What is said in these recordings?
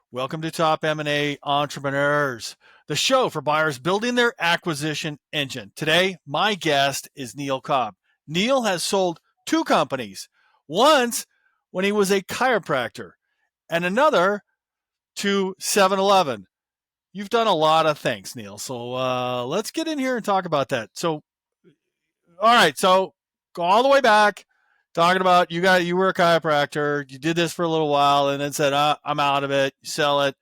Welcome to Top M&A Entrepreneurs, the show for buyers building their acquisition engine. Today, my guest is Neal Cobb. Neal has sold two companies, once when he was a chiropractor and another to 7-Eleven. You've done a lot of things, Neal. So let's get in here and talk about that. So, all right. So go all the way back, talking about you were a chiropractor. You did this for a little while, and then said, "I'm out of it." You sell it.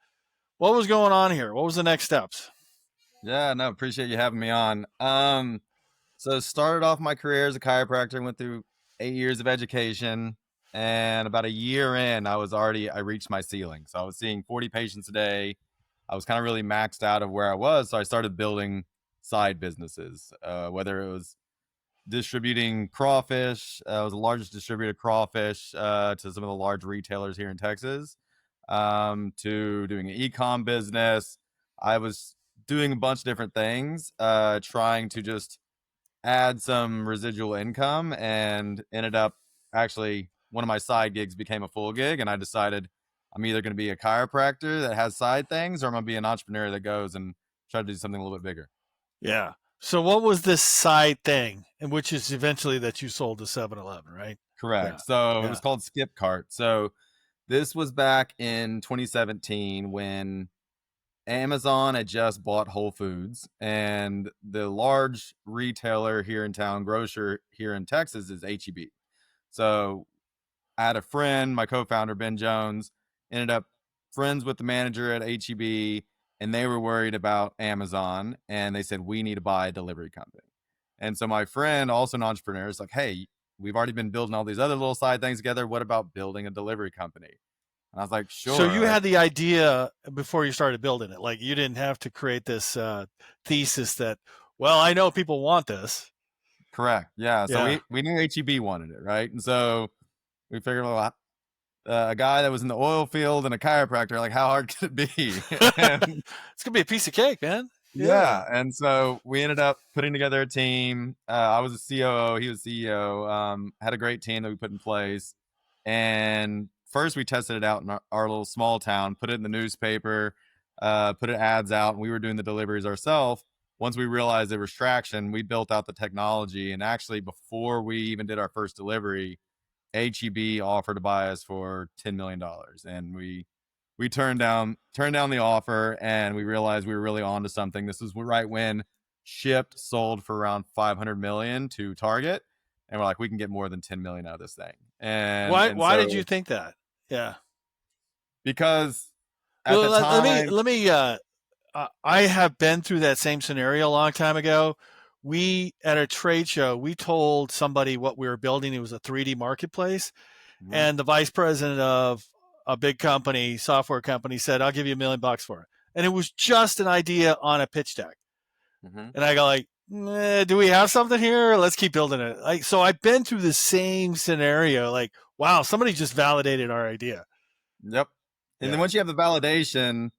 What was going on here? What was the next steps? Yeah, no, appreciate you having me on. So started off my career as a chiropractor, went through 8 years of education, and about a year in, I reached my ceiling. So I was seeing 40 patients a day. I was kind of really maxed out of where I was. So I started building side businesses, whether it was distributing crawfish. I was the largest distributor of crawfish to some of the large retailers here in Texas, to doing an e-com business. I was doing a bunch of different things, trying to just add some residual income, and ended up actually one of my side gigs became a full gig. And I decided I'm either going to be a chiropractor that has side things, or I'm going to be an entrepreneur that goes and try to do something a little bit bigger. Yeah. So what was this side thing, and which is eventually that you sold to 7-Eleven, right? Yeah. Correct. So it Yeah. was called Skip Cart. So this was back in 2017 when Amazon had just bought Whole Foods, and the large retailer here in town, grocer here in Texas, is HEB. So I had a friend, my co-founder, Ben Jones, ended up friends with the manager at HEB, and they were worried about Amazon, and they said, we need to buy a delivery company. And so my friend, also an entrepreneur, is like, hey, we've already been building all these other little side things together. What about building a delivery company? And I was like, So sure. you Like, had the idea before you started building it. Like you didn't have to create this thesis that, well, I know people want this. correct. Yeah. So Yeah. we knew HEB wanted it, right? And so we figured, well, a guy that was in the oil field and a chiropractor, like, how hard could it be? And It's gonna be a piece of cake, man. Yeah. yeah. And so we ended up putting together a team. I was a COO, he was CEO, had a great team that we put in place. And first we tested it out in our little small town, put it in the newspaper, put it ads out, and we were doing the deliveries ourselves. Once we realized there was traction, we built out the technology. And actually, before we even did our first delivery, HEB offered to buy us for $10 million, and we turned down the offer, and we realized we were really onto something. This was right when Shipped sold for around 500 million to Target, and we're like, we can get more than 10 million out of this thing. And Why? and Why did you so think that? Yeah. because at Well, the let me time, let me. I have been through that same scenario a long time ago. We at a trade show, we told somebody what we were building. It was a 3D marketplace, mhm, and the vice president of a big company, software company, said, "I'll give you $1 million for it." And it was just an idea on a pitch deck. mhm. And I go like, "Do we have something here? Let's keep building it." Like, so I've been through the same scenario. Like, wow, somebody just validated our idea. Yep. And then Yeah. once you have the validation,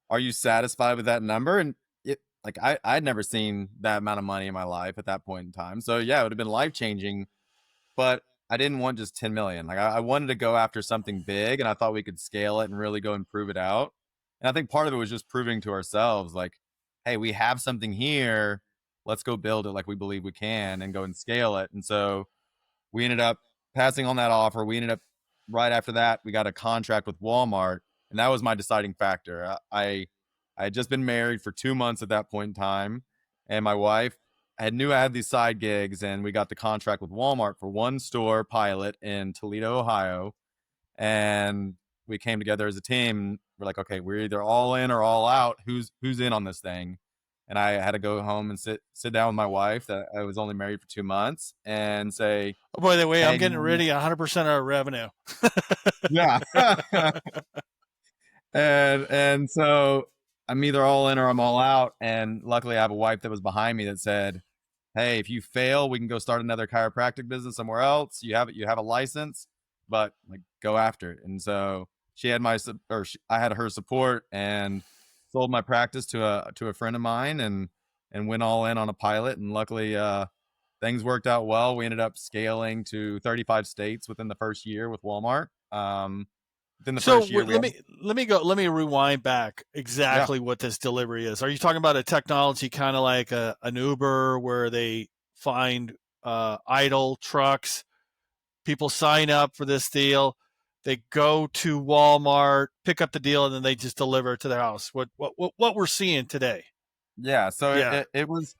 are you satisfied with that number? And it, like, I'd never seen that amount of money in my life at that point in time. So yeah, it would have been life changing, but I didn't want just 10 million. Like, I wanted to go after something big, and I thought we could scale it and really go and prove it out. And I think part of it was just proving to ourselves, like, hey, we have something here. Let's go build it like we believe we can and go and scale it. And so we ended up passing on that offer. We ended up right after that, we got a contract with Walmart, and that was my deciding factor. I had just been married for 2 months at that point in time, and my wife knew I had these side gigs, and we got the contract with Walmart for one store pilot in Toledo, Ohio, and we came together as a team. We're like, okay, we're either all in or all out. Who's in on this thing? And I had to go home and sit down with my wife that I was only married for 2 months and say, Oh, by the way, I'm hey, getting ready 100% of our revenue. yeah. And so I'm either all in or I'm all out. And luckily I have a wife that was behind me that said, hey, if you fail, we can go start another chiropractic business somewhere else. You have a license, but like, go after it. And so she had I had her support, and sold my practice to a friend of mine, and went all in on a pilot. And luckily, things worked out well. We ended up scaling to 35 states within the first year with Walmart. within the So first year, we had, let me rewind back yeah, exactly what this delivery is. Are you talking about a technology kind of like an Uber where they find idle trucks, people sign up for this deal, they go to Walmart, pick up the deal, and then they just deliver it to their house? What we're seeing today? yeah. So Yeah, it was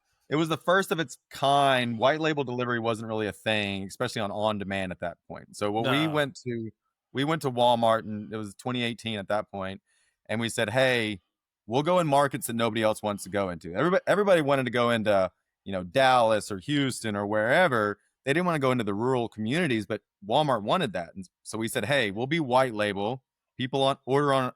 the first of its kind. White label delivery wasn't really a thing, especially on demand at that point. So what no, we went to Walmart, and it was 2018 at that point, and we said, hey, we'll go in markets that nobody else wants to go into. Everybody wanted to go into, you know, Dallas or Houston or wherever. They didn't want to go into the rural communities, but Walmart wanted that. And so we said, hey, we'll be white label. People order on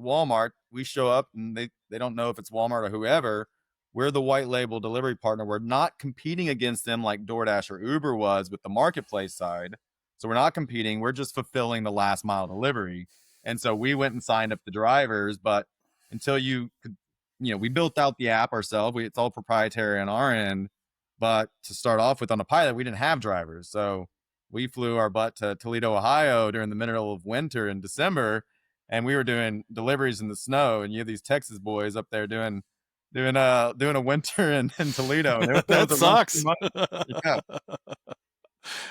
Walmart. We show up and they don't know if it's Walmart or whoever. We're the white label delivery partner. We're not competing against them like DoorDash or Uber was with the marketplace side. So we're not competing. We're just fulfilling the last mile delivery. And so we went and signed up the drivers, but until you could, you know, we built out the app ourselves. It's all proprietary on our end. But to start off with on the pilot, we didn't have drivers. So we flew our butt to Toledo, Ohio during the middle of winter in December, and we were doing deliveries in the snow. And you have these Texas boys up there doing a winter in Toledo. And it that was a rough few sucks. months. Yeah.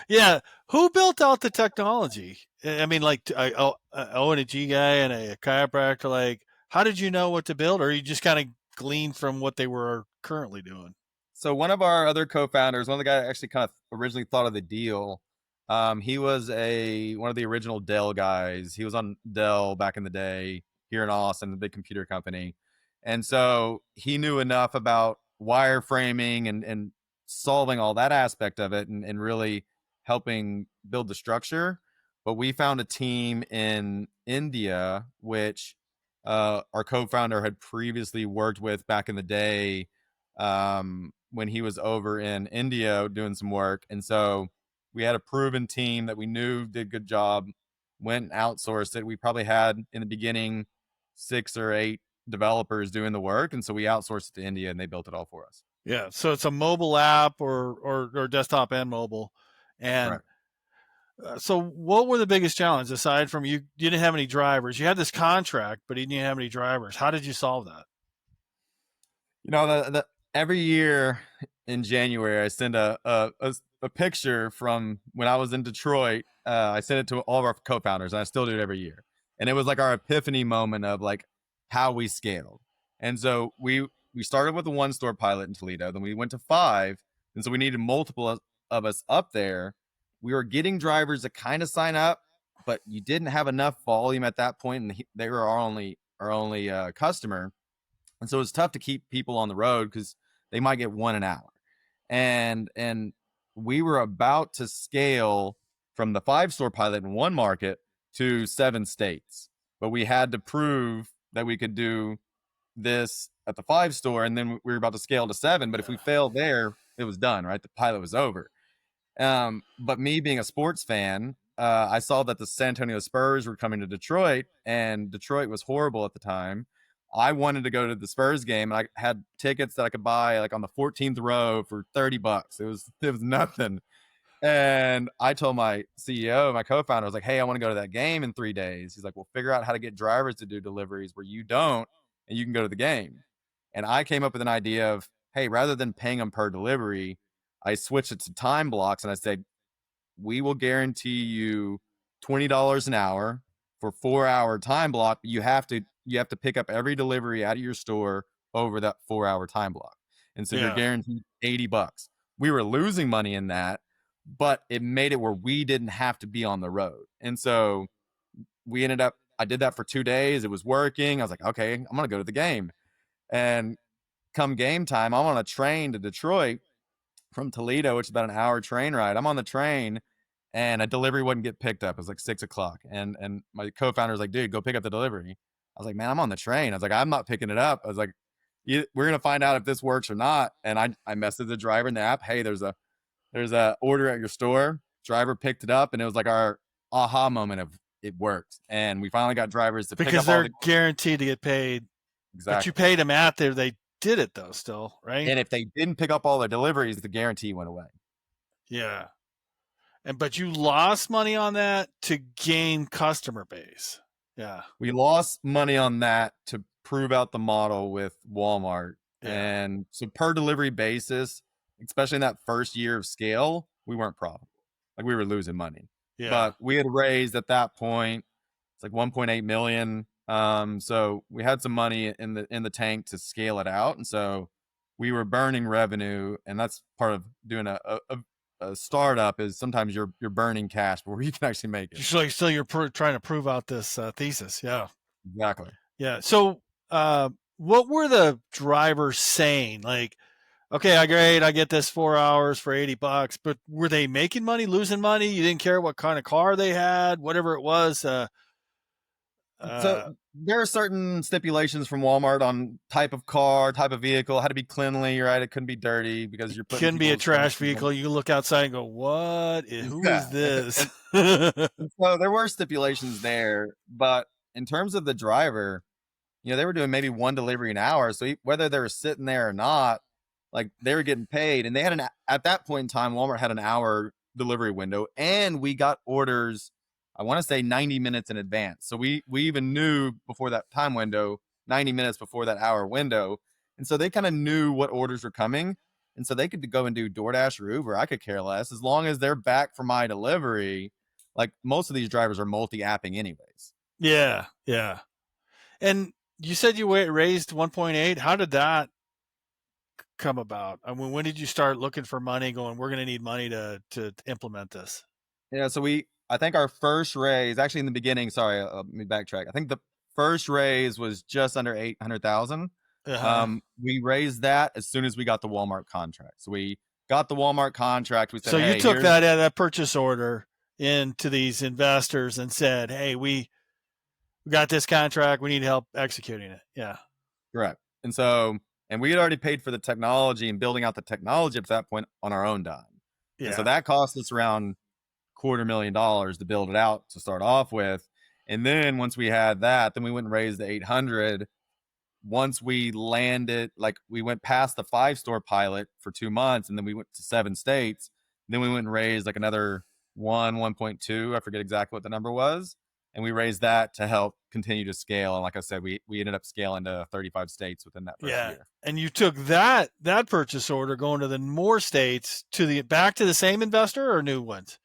Yeah, who built out the technology? I mean, like O and a G guy and a chiropractor. Like, how did you know what to build, or you just kind of gleaned from what they were currently doing? So one of our other co-founders, one of the guys that actually kind of originally thought of the deal, he was one of the original Dell guys. He was on Dell back in the day here in Austin, the big computer company, and so he knew enough about wireframing and solving all that aspect of it, and really helping build the structure. But we found a team in India, which our co-founder had previously worked with back in the day, when he was over in India doing some work. And so we had a proven team that we knew did a good job, went and outsourced it. We probably had in the beginning 6 or 8 developers doing the work. And so we outsourced it to India and they built it all for us. Yeah, so it's a mobile app or desktop and mobile, and Correct. so what were the biggest challenges aside from you didn't have any drivers? You had this contract, but you didn't have any drivers. How did you solve that? You know, every year in January, I send a picture from when I was in Detroit. I sent it to all of our co-founders, and I still do it every year. And it was like our epiphany moment of like how we scaled. And so we started with a 1 store pilot in Toledo, then we went to 5, and so we needed multiple of us up there. We were getting drivers to kind of sign up, but you didn't have enough volume at that point, and they were our only customer. And so it's tough to keep people on the road because they might get one an hour. And we were about to scale from the 5 store pilot in one market to 7 states. But we had to prove that we could do this at the 5 store, and then we were about to scale to 7. But if we failed there, it was done, right? The pilot was over. But me being a sports fan, I saw that the San Antonio Spurs were coming to Detroit, and Detroit was horrible at the time. I wanted to go to the Spurs game, and I had tickets that I could buy like on the 14th row for $30. It was nothing. And I told my CEO, my co-founder, I was like, "Hey, I want to go to that game in 3 days." He's like, "Well, figure out how to get drivers to do deliveries where you don't, and you can go to the game." And I came up with an idea of, hey, rather than paying them per delivery, I switched it to time blocks, and I said, we will guarantee you $20 an hour for 4 hour time block. You have to pick up every delivery out of your store over that 4 hour time block. And so you're Yeah, guaranteed $80. We were losing money in that, but it made it where we didn't have to be on the road. And so I did that for 2 days. It was working. I was like, okay, I'm going to go to the game. And come game time, I'm on a train to Detroit from Toledo, which is about an hour train ride. I'm on the train and a delivery wouldn't get picked up. It was like 6 o'clock. And my co-founder was like, dude, go pick up the delivery. I was like, man, I'm on the train. I was like, I'm not picking it up. I was like, we're going to find out if this works or not. And I messaged the driver in the app, hey, there's a order at your store. Driver picked it up, and it was like our aha moment of it worked. And we finally got drivers to pick because up all they're the guaranteed to get paid, but you exactly. paid them out there. They did it though, still, right? And if they didn't pick up all their deliveries, the guarantee went away. Yeah, but you lost money on that to gain customer base. Yeah. We lost money on that to prove out the model with Walmart. Yeah. And so per delivery basis, especially in that first year of scale, we weren't profitable. Like we were losing money. Yeah. But we had raised at that point, it's like 1.8 million. So we had some money in the tank to scale it out. And so we were burning revenue, and that's part of doing a startup is sometimes you're burning cash before you can actually make it. So you're trying to prove out this thesis. Yeah. Exactly. Yeah. So, what were the drivers saying? Like, okay, great, I get this 4 hours for $80, but were they making money, losing money? You didn't care what kind of car they had, whatever it was. So there are certain stipulations from Walmart on type of car, type of vehicle, had to be cleanly, right? It couldn't be dirty because you're putting Couldn't be a people's trash vehicle. You look outside and go, "What? Who yeah. is this?" And so there were stipulations there, but in terms of the driver, they were doing maybe one delivery an hour. So whether they were sitting there or not, like they were getting paid, and they had at that point in time, Walmart had an hour delivery window, and we got orders, I want to say 90 minutes in advance. So we even knew before that time window, 90 minutes before that hour window. And so they kind of knew what orders were coming. And so they could go and do DoorDash or Uber. I could care less as long as they're back for my delivery. Like most of these drivers are multi-apping anyways. Yeah, yeah. And you said you raised 1.8. How did that come about? I mean, when did you start looking for money? Going, we're going to need money to implement this. Yeah, so I think our first raise, actually in the beginning, sorry, let me backtrack. I think the first raise was just under 800,000. We raised that as soon as we got the Walmart contract. So we got the Walmart contract. We said, so you hey, took that purchase order into these investors and said, hey, we got this contract. We need help executing it. Yeah. Correct. And we had already paid for the technology and building out the technology up to that point on our own dime. Yeah. And so that cost us around $250,000 to build it out to start off with. And then once we had that, then we went and raised the 800. Once we landed, like we went past the 5-store pilot for 2 months, and then we went to 7 states. Then we went and raised like another 1.2. I forget exactly what the number was. And we raised that to help continue to scale. And like I said, we ended up scaling to 35 states within that first year. And you took that purchase order going to the more states back to the same investor or new ones?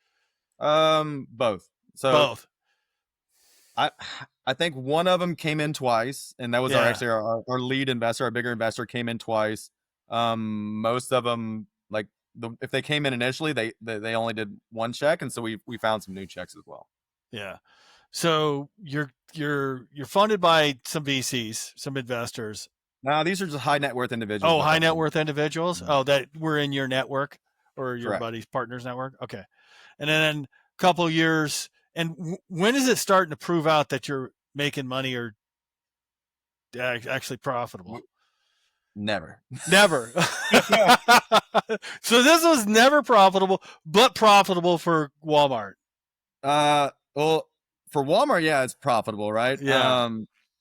Both. So both. I think one of them came in twice, and that was our lead investor, our bigger investor came in twice. Most of them, like if they came in initially, they only did one check, and so we found some new checks as well. Yeah. So you're funded by some VCs, some investors. No, these are just high net worth individuals. Oh, high net worth individuals. Mm-hmm. Oh, that were in your network or your Correct. buddy's partner's network. Okay. And then a couple years. And when is it starting to prove out that you're making money or actually profitable? Never. So this was never profitable, but profitable for Walmart. Well, for Walmart, yeah, it's profitable, right? Yeah.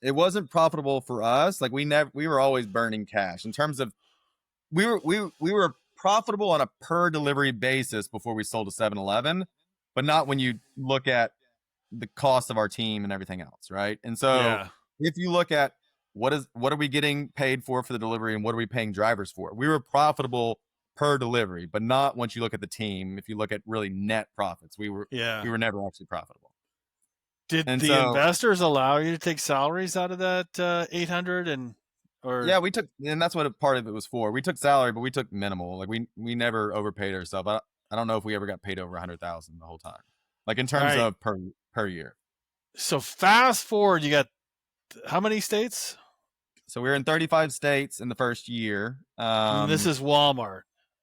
It wasn't profitable for us. Like we were always burning cash in terms of we were profitable on a per delivery basis before we sold to 7-Eleven, but not when you look at the cost of our team and everything else, right? And so if you look at what are we getting paid for the delivery and what are we paying drivers for? We were profitable per delivery, but not once you look at the team. If you look at really net profits, we were never actually profitable. Did the investors allow you to take salaries out of that 800 yeah, we took, and that's what a part of it was for. We took salary, but we took minimal. Like we never overpaid ourselves. I don't know if we ever got paid over 100,000 the whole time, like in terms of per year. So fast forward, you got how many states? So we were in 35 states in the first year. And this is Walmart.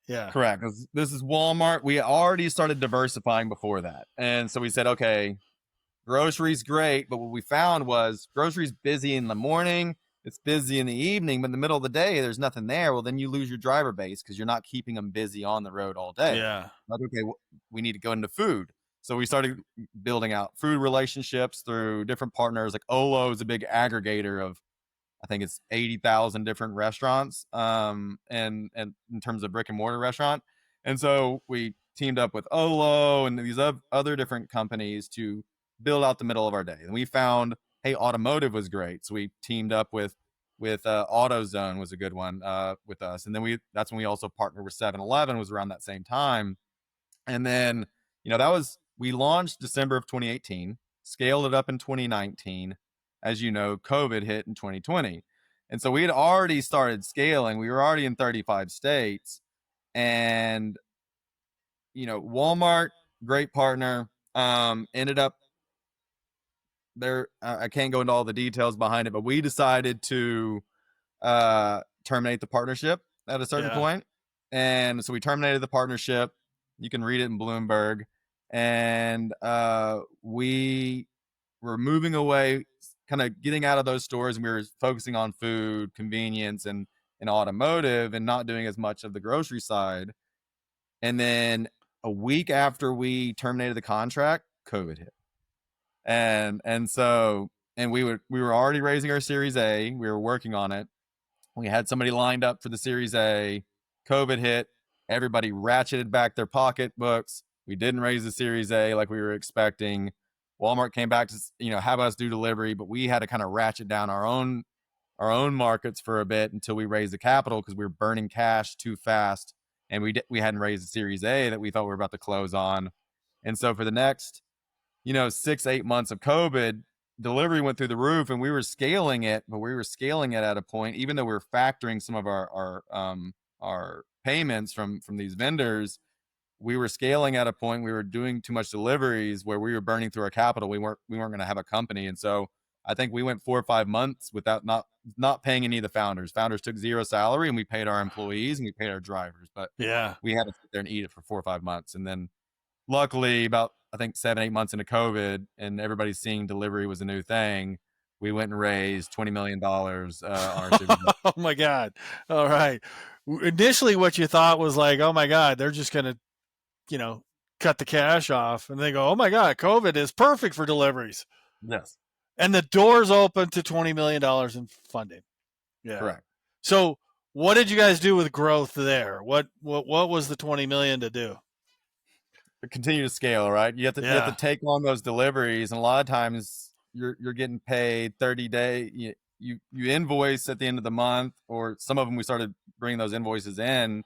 Yeah. Correct. This is Walmart. We already started diversifying before that. And so we said, okay, groceries great, but what we found was groceries busy in the morning, it's busy in the evening, but in the middle of the day there's nothing there. Well, then you lose your driver base because you're not keeping them busy on the road all day. Yeah. Like, okay, we need to go into food. So we started building out food relationships through different partners. Like Olo is a big aggregator of, I think it's 80,000 different restaurants, and in terms of brick and mortar restaurant. And so we teamed up with Olo and these other different companies to build out the middle of our day. And we found hey, automotive was great. So we teamed up with AutoZone was a good one with us. And then that's when we also partnered with 7-Eleven, was around that same time. And then, that was, we launched December of 2018, scaled it up in 2019. As you know, COVID hit in 2020. And so we had already started scaling. We were already in 35 states. And, Walmart, great partner, ended up there. I can't go into all the details behind it, but we decided to terminate the partnership at a certain Yeah. point. And so we terminated the partnership. You can read it in Bloomberg. And we were moving away, kind of getting out of those stores, and we were focusing on food, convenience, and automotive, and not doing as much of the grocery side. And then a week after we terminated the contract, COVID hit. And we were already raising our Series A. We were working on it. We had somebody lined up for the Series A. COVID hit. Everybody ratcheted back their pocketbooks. We didn't raise the Series A like we were expecting. Walmart came back to have us do delivery, but we had to kind of ratchet down our own markets for a bit until we raised the capital, because we were burning cash too fast, and we hadn't raised the Series A that we thought we were about to close on. And so for the next 6-8 months of COVID, delivery went through the roof, and we were scaling it, but we were scaling it at a point, even though we were factoring some of our payments from these vendors, we were scaling at a point, we were doing too much deliveries where we were burning through our capital. We weren't going to have a company. And so I think we went 4 or 5 months without not paying any of the founders. Founders took zero salary, and we paid our employees and we paid our drivers, but Yeah. we had to sit there and eat it for 4 or 5 months. And then luckily, about, I think, 7-8 months into COVID, and everybody's seeing delivery was a new thing, we went and raised $20 million on our Series A. Oh my God. All right. Initially, what you thought was like, oh my God, they're just going to, cut the cash off. And they go, oh my God, COVID is perfect for deliveries. Yes. And the doors open to $20 million in funding. Yeah. Correct. So what did you guys do with growth there? What was the 20 million to do? Continue to scale, right? You have to take on those deliveries, and a lot of times you're getting paid 30-day. You invoice at the end of the month, or some of them we started bringing those invoices in,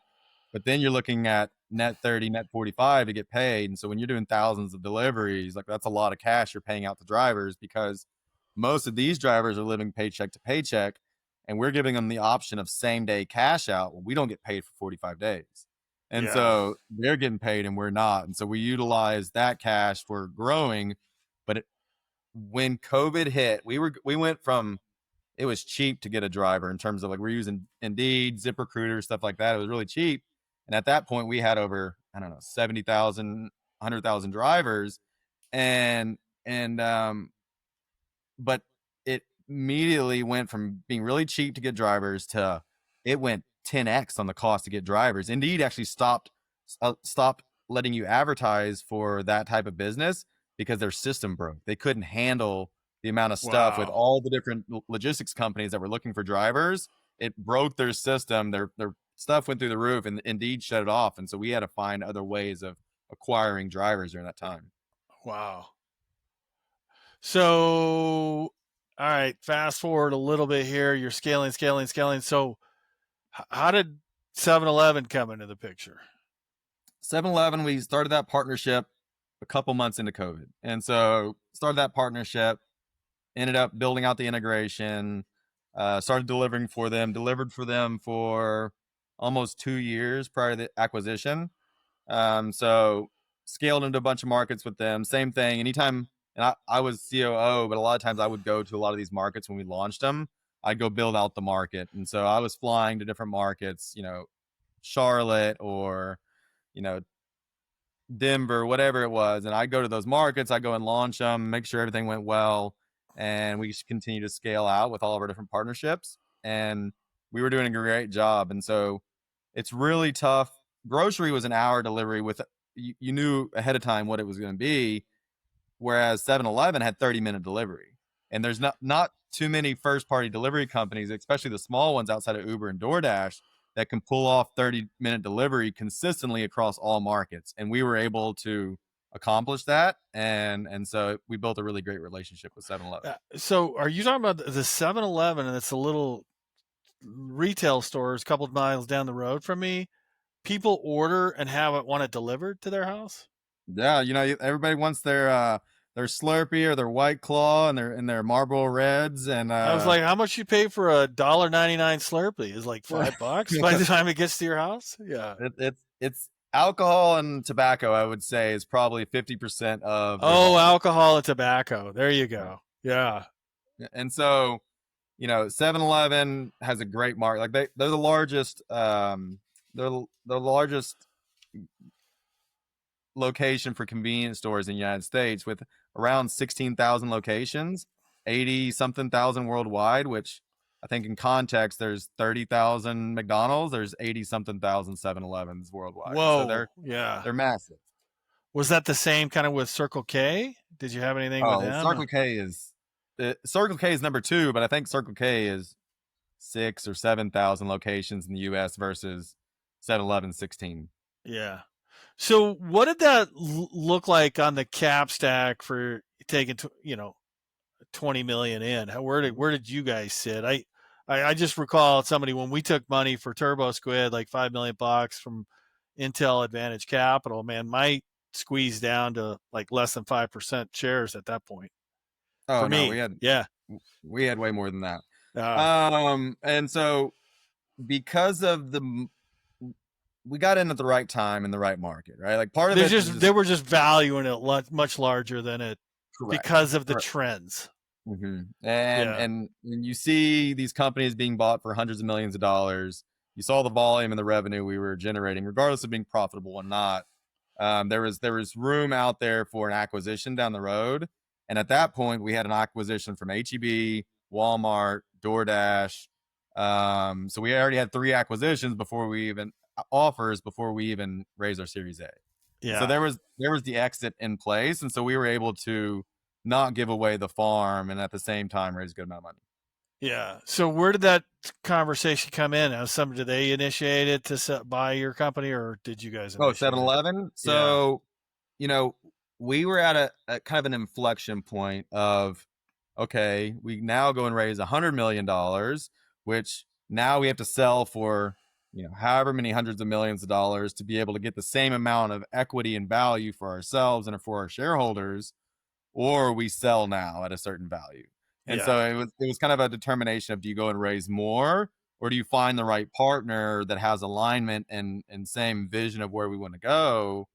but then you're looking at net 30, net 45 to get paid. And so when you're doing thousands of deliveries, like, that's a lot of cash you're paying out to drivers, because most of these drivers are living paycheck to paycheck, and we're giving them the option of same day cash out. Well, we don't get paid for 45 days. And so they're getting paid and we're not. And so we utilize that cash for growing. But when COVID hit, we went from, it was cheap to get a driver, in terms of, like, we're using Indeed, ZipRecruiter, stuff like that. It was really cheap. And at that point we had over, I don't know, 70,000, 100,000 drivers. And but it immediately went from being really cheap to get drivers to, it went 10x on the cost to get drivers. Indeed actually stopped letting you advertise for that type of business because their system broke. They couldn't handle the amount of stuff with all the different logistics companies that were looking for drivers. It broke their system. Their stuff went through the roof, and Indeed shut it off. And so we had to find other ways of acquiring drivers during that time. Wow. So, all right, fast forward a little bit here. You're scaling. So how did 7-Eleven come into the picture? 7-Eleven, we started that partnership a couple months into COVID. And so started that partnership, ended up building out the integration, started delivering for them, delivered for them for almost 2 years prior to the acquisition. So scaled into a bunch of markets with them. Same thing. Anytime, and I was COO, but a lot of times I would go to a lot of these markets when we launched them. I'd go build out the market. And so I was flying to different markets, Charlotte or, Denver, whatever it was. And I go to those markets, I go and launch them, make sure everything went well. And we just continue to scale out with all of our different partnerships. And we were doing a great job. And so it's really tough. Grocery was an hour delivery with, you knew ahead of time what it was going to be. Whereas 7-Eleven had 30-minute delivery. And there's not too many first party delivery companies, especially the small ones outside of Uber and DoorDash, that can pull off 30-minute delivery consistently across all markets. And we were able to accomplish that. And so we built a really great relationship with 7-Eleven. So are you talking about the 7-Eleven, and it's a little retail stores a couple of miles down the road from me? People order and want it delivered to their house? Yeah, everybody wants their Slurpee or their White Claw and their Marlboro Reds and I was like, how much you pay for a $1.99 Slurpee? Is like $5 by the time it gets to your house? Yeah. it's alcohol and tobacco, I would say, is probably 50% of their Oh, volume. alcohol and tobacco. There you Right. go. Yeah. And so, 7-Eleven has a great market. Like they're the largest the largest location for convenience stores in the United States with around 16,000 locations, 80 something thousand worldwide, which I think in context, there's 30,000 McDonald's, there's 80 something thousand 7-Elevens worldwide. And so Whoa. Yeah. they're massive. Was that the same kind of with Circle K? Did you have anything with Oh, them? Circle K is number 2, but I think Circle K is 6 or 7,000 locations in the US versus 7-Eleven 16. Yeah. So what did that look like on the cap stack for taking, 20 million in? Where did you guys sit? I just recall somebody when we took money for Turbo Squid, like $5 million from Intel Advantage Capital, man, my squeeze down to like less than 5% shares at that point for Oh no, me. Yeah. we had way more than that. Uh, And so because of we got in at the right time in the right market, right? Like part of it is they were just valuing it much larger than it correct. because of the Correct. trends. Mm-hmm. Yeah. And when you see these companies being bought for hundreds of millions of dollars, you saw the volume and the revenue we were generating, regardless of being profitable or not. There was room out there for an acquisition down the road, and at that point, we had an acquisition from HEB, Walmart, DoorDash. So we already had 3 acquisitions before we even raised our Series A. Yeah. So there was the exit in place, and so we were able to not give away the farm and at the same time raise a good amount of money. Yeah. So where did that conversation come in? Did they initiate it to buy your company, or did you guys Oh, initiate it? 7-Eleven. Yeah. So, we were at a kind of an inflection point of, okay, we now go and raise $100 million, which now we have to sell for, however many hundreds of millions of dollars to be able to get the same amount of equity and value for ourselves and for our shareholders, or we sell now at a certain value. And Yeah. so it was kind of a determination of, do you go and raise more, or do you find the right partner that has alignment and same vision of where we want to go,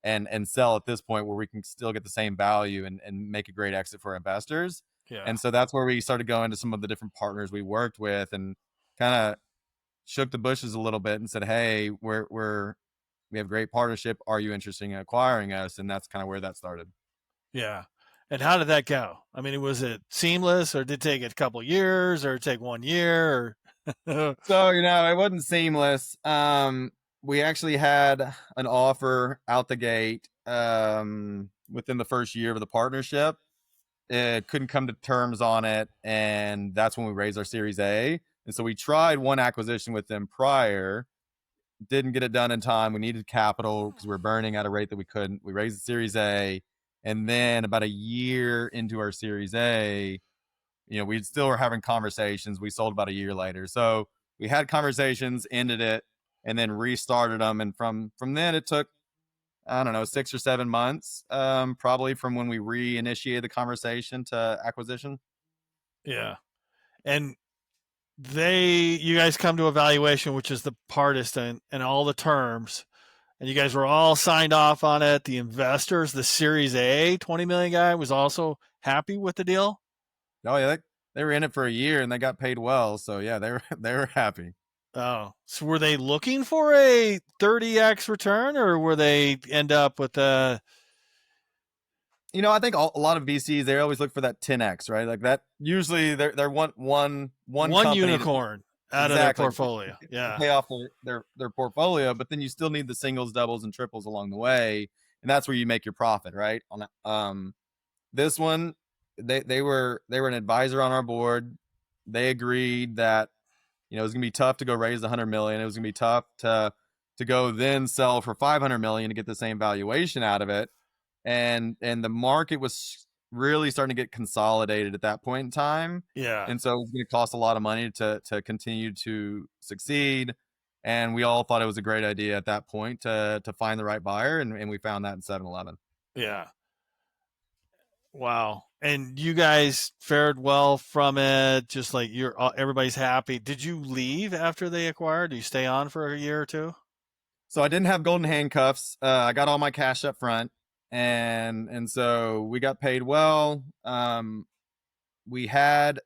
and sell at this point where we can still get the same value and make a great exit for investors. Yeah. And so that's where we started going to some of the different partners we worked with and kind of shook the bushes a little bit and said, hey, we have great partnership. Are you interested in acquiring us? And that's kind of where that started. Yeah. And how did that go? I mean, was it seamless, or did it take a couple years, or take 1 year? Or So, it wasn't seamless. We actually had an offer out the gate within the first year of the partnership. It couldn't come to terms on it, and that's when we raised our Series A. And so we tried one acquisition with them prior, didn't get it done in time. We needed capital because we were burning at a rate that we couldn't. We raised the Series A, and then about a year into our Series A, we still were having conversations. We sold about a year later. So we had conversations, ended it, and then restarted them. And from then it took, I don't know, 6 or 7 months, probably from when we reinitiated the conversation to acquisition. Yeah. And you guys come to evaluation, which is the hardest, and all the terms, and you guys were all signed off on it. The investors, the Series A 20 million guy, was also happy with the deal. Oh yeah, they were in it for a year and they got paid well. So yeah, they were happy. Oh, so were they looking for a 30x return, or were they end up with a? I think a lot of VCs, they always look for that 10x, right? Like that. Usually they're one company unicorn out of their portfolio. Yeah, pay off their portfolio, but then you still need the singles, doubles, and triples along the way, and that's where you make your profit, right? On this one, they were an advisor on our board. They agreed that it was gonna be tough to go raise 100 million. It was gonna be tough to go then sell for 500 million to get the same valuation out of it. and the market was really starting to get consolidated at that point in time. Yeah. And so it was going to cost a lot of money to continue to succeed. And we all thought it was a great idea at that point to find the right buyer, and we found that in 7-Eleven. Yeah. Wow. And you guys fared well from it. Just like everybody's happy. Did you leave after they acquired? Did you stay on for a year or two? So I didn't have golden handcuffs. I got all my cash up front, and so we got paid well. We had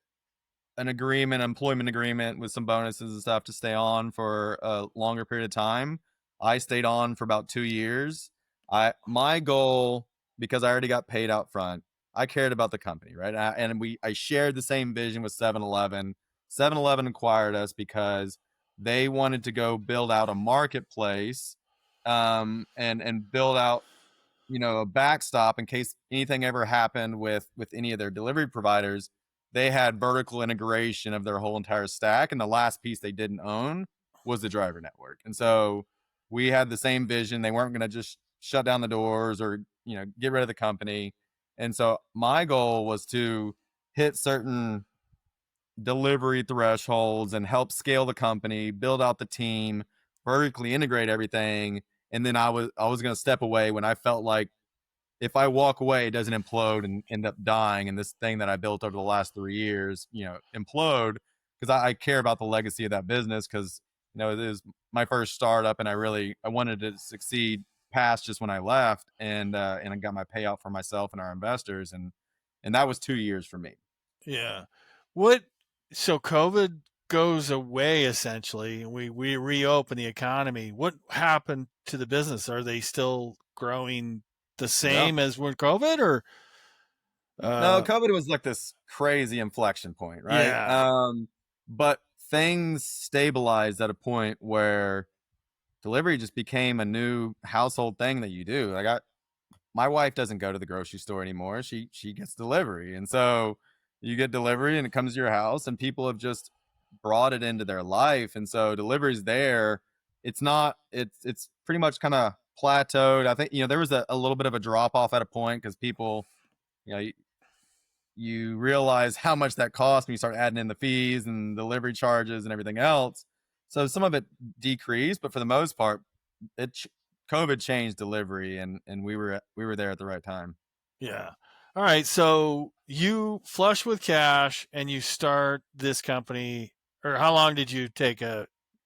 an employment agreement with some bonuses and stuff to stay on for a longer period of time. I stayed on for about 2 years. My goal, because I already got paid out front, I cared about the company, right? I shared the same vision with 7-Eleven. 7-Eleven acquired us because they wanted to go build out a marketplace, and build out, a backstop in case anything ever happened with any of their delivery providers. They had vertical integration of their whole entire stack, and the last piece they didn't own was the driver network. And so we had the same vision. They weren't going to just shut down the doors or get rid of the company. And so my goal was to hit certain delivery thresholds and help scale the company, build out the team, vertically integrate everything. And then I was going to step away when I felt like if I walk away, it doesn't implode and end up dying, and this thing that I built over the last 3 years, implode, because I care about the legacy of that business, because it is my first startup, and I wanted to succeed past just when I left, and I got my payout for myself and our investors, and that was 2 years for me. Yeah. So COVID goes away essentially. We reopen the economy. What happened to the business? Are they still growing the same as when COVID, or no, COVID was like this crazy inflection point, right? Yeah. But things stabilized at a point where delivery just became a new household thing that you do. My wife doesn't go to the grocery store anymore. She gets delivery. And so you get delivery and it comes to your house, and people have just brought it into their life. And so delivery's there. It's pretty much kind of plateaued. I think, there was a little bit of a drop off at a point because people, you realize how much that costs when you start adding in the fees and delivery charges and everything else. So some of it decreased, but for the most part, COVID changed delivery, and we were there at the right time. Yeah. All right. So you flush with cash and you start this company, or how long did you take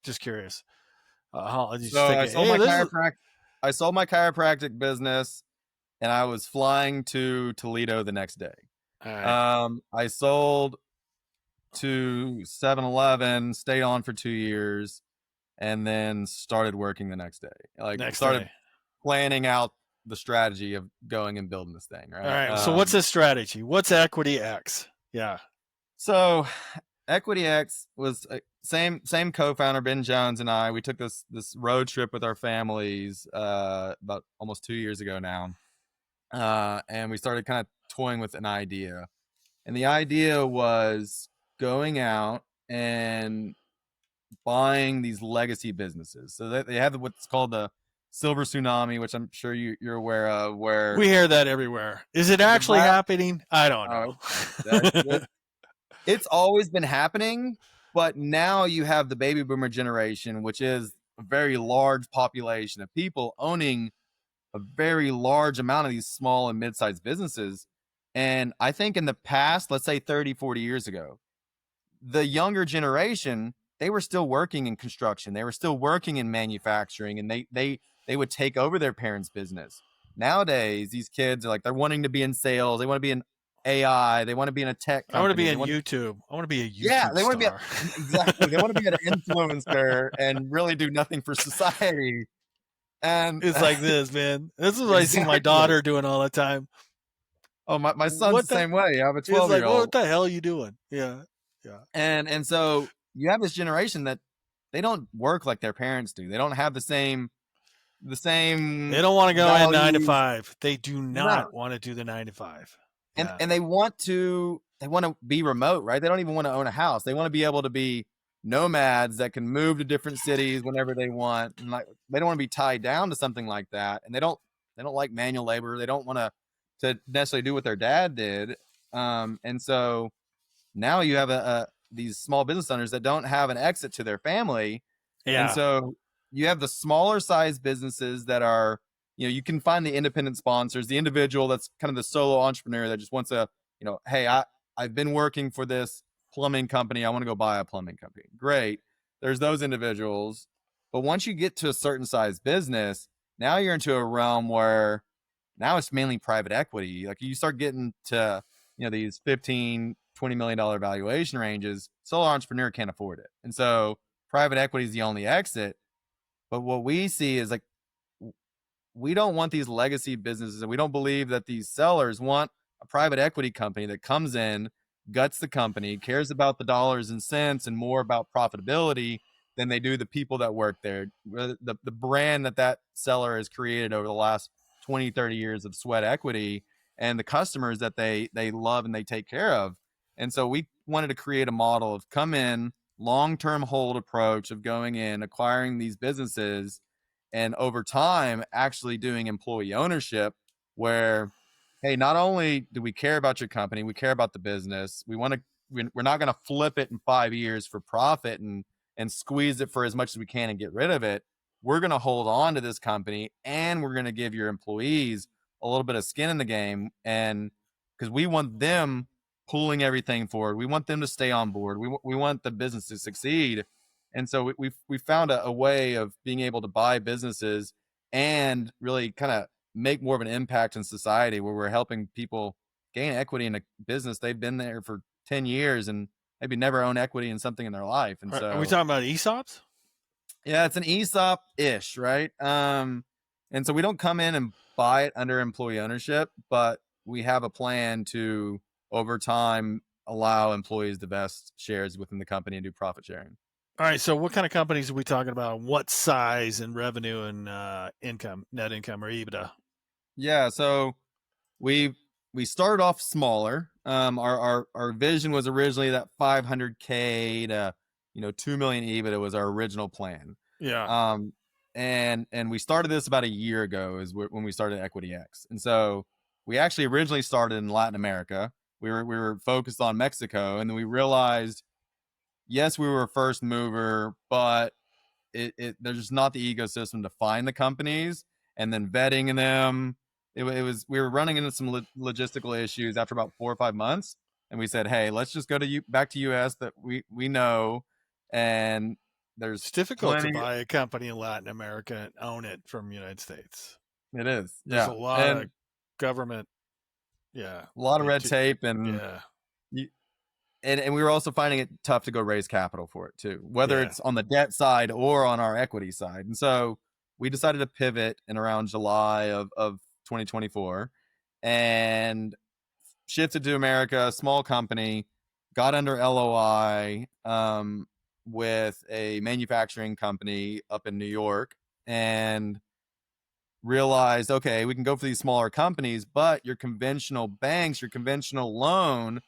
just curious. How did you So think, I sold my chiropractic business, and I was flying to Toledo the next day. All right. I sold to 7-Eleven, stayed on for 2 years, and then started working the next day. Started planning out the strategy of going and building this thing. Right. All right. So what's the strategy? What's EquityX? Yeah. So EquityX was same co-founder, Ben Jones, and I. We took this road trip with our families about almost 2 years ago now, and we started kind of toying with an idea. And the idea was going out and buying these legacy businesses. So they have what's called the silver tsunami, which I'm sure you're aware of, where we hear that everywhere. Is it actually happening? I don't know. It's always been happening, but now you have the baby boomer generation, which is a very large population of people owning a very large amount of these small and mid-sized businesses. And I think in the past, let's say 30, 40 years ago, the younger generation, they were still working in construction. They were still working in manufacturing, and they would take over their parents' business. Nowadays, these kids are they're wanting to be in sales. They want to be in AI. They want to be in a tech company. I want to be in YouTube. I want to be a YouTube they want to star. be exactly. They want to be an influencer and really do nothing for society. And it's like this, man. This is what I see my daughter doing all the time. Oh, my son's the same way. I have a 12-year-old. What the hell are you doing? Yeah. And so you have this generation that they don't work like their parents do. They don't have the same. They don't want to go in 9 to 5. They do not want to do the 9 to 5. Yeah. And they want to be remote, right? They don't even want to own a house. They want to be able to be nomads that can move to different cities whenever they want. And they don't want to be tied down to something like that. And they don't don't like manual labor. They don't want to necessarily do what their dad did. And so now you have these small business owners that don't have an exit to their family. And Yeah. so you have the smaller size businesses that are, you can find the independent sponsors, the individual that's kind of the solo entrepreneur that just wants to, hey, I've been working for this plumbing company. I want to go buy a plumbing company. Great. There's those individuals. But once you get to a certain size business, now you're into a realm where now it's mainly private equity. Like you start getting to, these 15, $20 million valuation ranges, solo entrepreneur can't afford it. And so private equity is the only exit. But what we see is like, we don't want these legacy businesses, and we don't believe that these sellers want a private equity company that comes in, guts the company, cares about the dollars and cents and more about profitability than they do the people that work there. The brand that seller has created over the last 20, 30 years of sweat equity, and the customers that they love and they take care of. And so we wanted to create a model of come in, long-term hold approach of going in, acquiring these businesses, and over time actually doing employee ownership where, hey, not only do we care about your company, we care about the business. We're not going to flip it in 5 years for profit and squeeze it for as much as we can and get rid of it. We're going to hold on to this company, and we're going to give your employees a little bit of skin in the game. And because we want them pulling everything forward, we want them to stay on board. We want the business to succeed. And so we found a way of being able to buy businesses and really kind of make more of an impact in society, where we're helping people gain equity in a business they've been there for 10 years and maybe never own equity in something in their life. And Are we so, talking about ESOPs? yeah, it's an ESOP-ish, right? And so we don't come in and buy it under employee ownership, but we have a plan to, over time, allow employees to vest shares within the company and do profit sharing. All right. So what kind of companies are we talking about? What size and revenue and income, net income or EBITDA? Yeah, so we started off smaller. Our vision was originally that 500K to 2 million EBITDA was our original plan. Yeah. And we started this about a year ago is when we started EquityX. And so we actually originally started in Latin America. We were focused on Mexico, and then we realized, yes, we were a first mover, but there's just not the ecosystem to find the companies and then vetting them. It was we were running into some logistical issues after about 4 or 5 months, and we said, hey, let's just go to back to US that we know, and there's It's difficult to plenty. buy a company in Latin America and own it from the United States. It is, There's yeah, a lot and of government, yeah, a lot of red tape, and yeah, and we were also finding it tough to go raise capital for it too, whether yeah. it's on the debt side or on our equity side. And so we decided to pivot in around July of 2024 and shifted to America, small company, got under LOI with a manufacturing company up in New York, and realized, okay, we can go for these smaller companies, but your conventional banks, your conventional loan,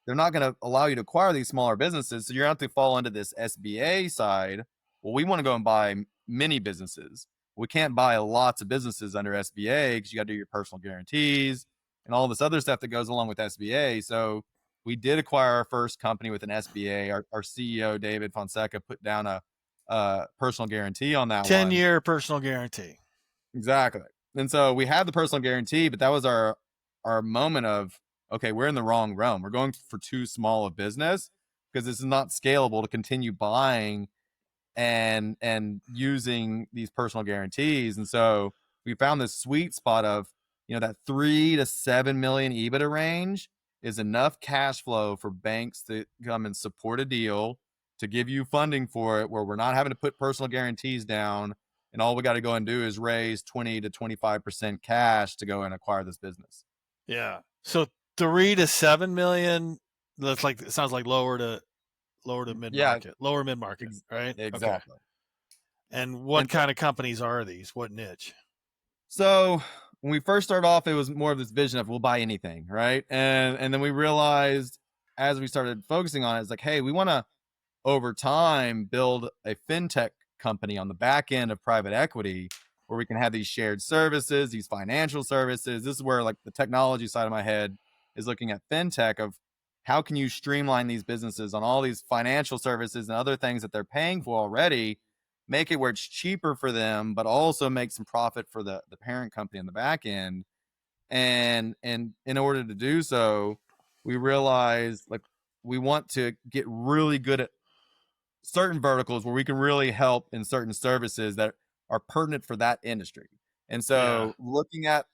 they're not going to allow you to acquire these smaller businesses. So you're going to have to fall into this SBA side. Well, we want to go and buy mini businesses. We can't buy lots of businesses under SBA because you got to do your personal guarantees and all this other stuff that goes along with SBA. So we did acquire our first company with an SBA. Our CEO, David Fonseca, put down a personal guarantee on that 10-year personal guarantee. Exactly. And so we had the personal guarantee, but that was our moment of, okay, we're in the wrong realm. We're going for too small a business because this is not scalable to continue buying and using these personal guarantees. And so we found this sweet spot of, that 3 to 7 million EBITDA range is enough cash flow for banks to come and support a deal, to give you funding for it, where we're not having to put personal guarantees down, and all we got to go and do is raise 20 to 25% cash to go and acquire this business. Yeah. So 3 to 7 million. That's like, it sounds like lower to mid market, lower mid market, right? Exactly. Okay. And what kind of companies are these? What niche? So when we first started off, it was more of this vision of we'll buy anything, right? And then we realized as we started focusing on it, it's like, hey, we want to over time build a fintech company on the back end of private equity where we can have these shared services, these financial services. This is where like the technology side of my head is looking at fintech of how can you streamline these businesses on all these financial services and other things that they're paying for already, make it where it's cheaper for them, but also make some profit for the parent company in the back end. And in order to do so, we realize like we want to get really good at certain verticals where we can really help in certain services that are pertinent for that industry. And Yeah. so looking at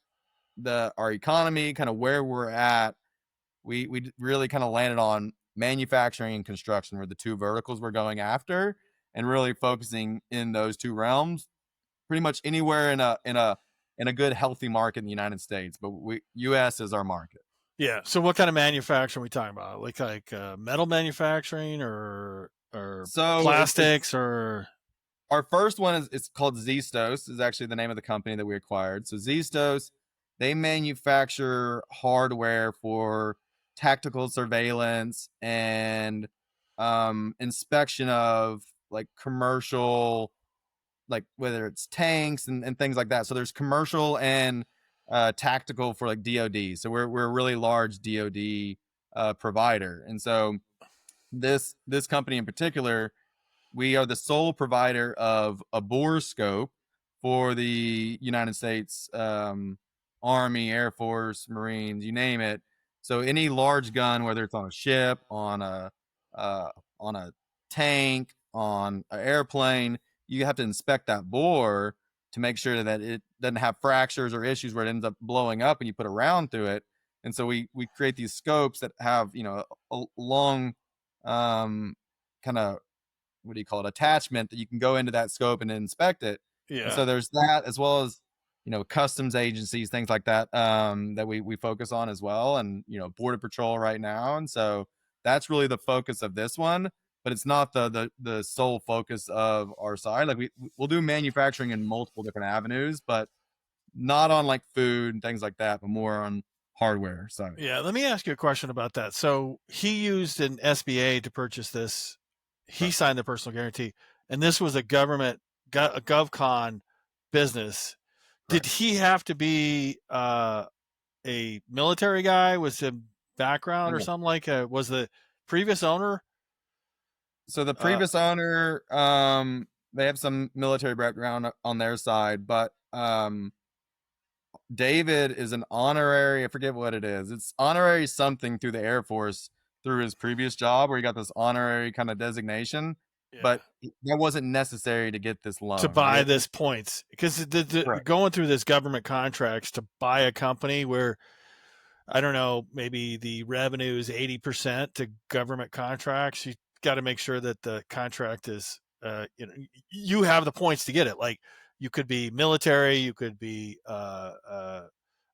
our economy, kind of where we're at, we really kind of landed on manufacturing and construction were the two verticals we're going after, and really focusing in those two realms. Pretty much anywhere in a good healthy market in the United States, but US is our market. Yeah. So what kind of manufacturing are we talking about? Like metal manufacturing or So it's plastics or our first one is it's called Zstos is actually the name of the company that we acquired. So Zstos, they manufacture hardware for tactical surveillance and inspection of like commercial, like whether it's tanks and things like that. So there's commercial and tactical for like DoD. So we're a really large DoD provider, and so this company in particular, we are the sole provider of a bore scope for the United States Army, Air Force, Marines, you name it. So any large gun, whether it's on a ship, uh, on a tank, on an airplane, you have to inspect that bore to make sure that it doesn't have fractures or issues where it ends up blowing up and you put a round through it. And so we create these scopes that have a long kind of, what do you call it, attachment that you can go into that scope and inspect it. And yeah. so there's that, as well as customs agencies, things like that, that we focus on as well, and border patrol right now. And so that's really the focus of this one, but it's not the sole focus of our side. Like we'll do manufacturing in multiple different avenues, but not on like food and things like that, but more on hardware side. Yeah, let me ask you a question about that. So he used an SBA to purchase this. He Correct. signed the personal guarantee, and this was a a GovCon business. Did Correct. he have to be a military guy with some background or Okay. something like? Was the previous owner? So the Uh, previous owner, they have some military background on their side, but David is an honorary, I forget what it is. It's honorary something through the Air Force through his previous job where he got this honorary kind of designation, yeah, but that wasn't necessary to get this to loan. Like buy this points because correct. going through this government contracts to buy a company where I don't know, maybe the revenue is 80% to government contracts. You got to make sure that the contract is, you have the points to get it. Like you could be military, you could be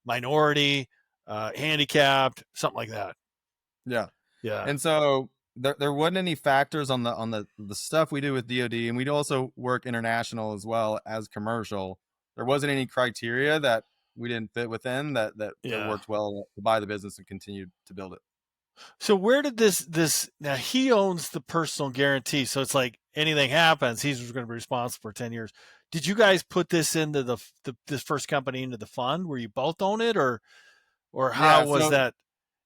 minority, handicapped, something like that. Yeah. Yeah. And so there wasn't any factors on the stuff we do with DoD, and we'd also work international as well as commercial. There wasn't any criteria that we didn't fit within that Yeah. worked well to buy the business and continue to build it. So where did this now he owns the personal guarantee. So it's like anything happens, he's going to be responsible for 10 years. Did you guys put this into this first company into the fund where you both own it or how Yeah, was that?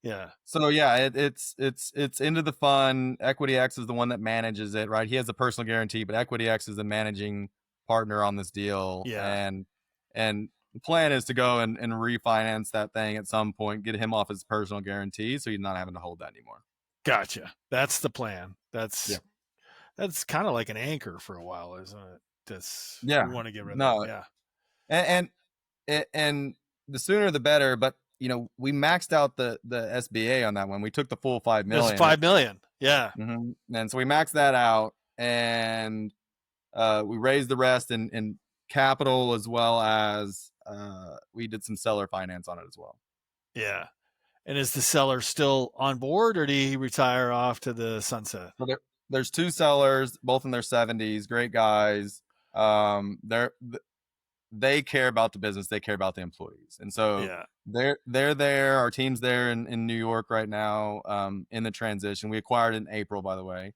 Yeah. so yeah, it's into the fund. EquityX is the one that manages it, right? He has a personal guarantee, but EquityX is the managing partner on this deal, Yeah. and the plan is to go and refinance that thing at some point, get him off his personal guarantee, so he's not having to hold that anymore. Gotcha. That's the plan. Yeah, That's kind of like an anchor for a while, isn't it? That's we yeah, want to get rid of it. no, Yeah. and the sooner the better. But we maxed out the SBA on that one. We took the full five It's million. 5 million. Yeah. And so we maxed that out, and we raised the rest in capital, as well as we did some seller finance on it as well. Yeah. And is the seller still on board or did he retire off to the sunset? So there's two sellers, both in their 70s, great guys. They care about the business, they care about the employees, and so Yeah. they're there. Our team's there in New York right now, in the transition. We acquired in April, by the way,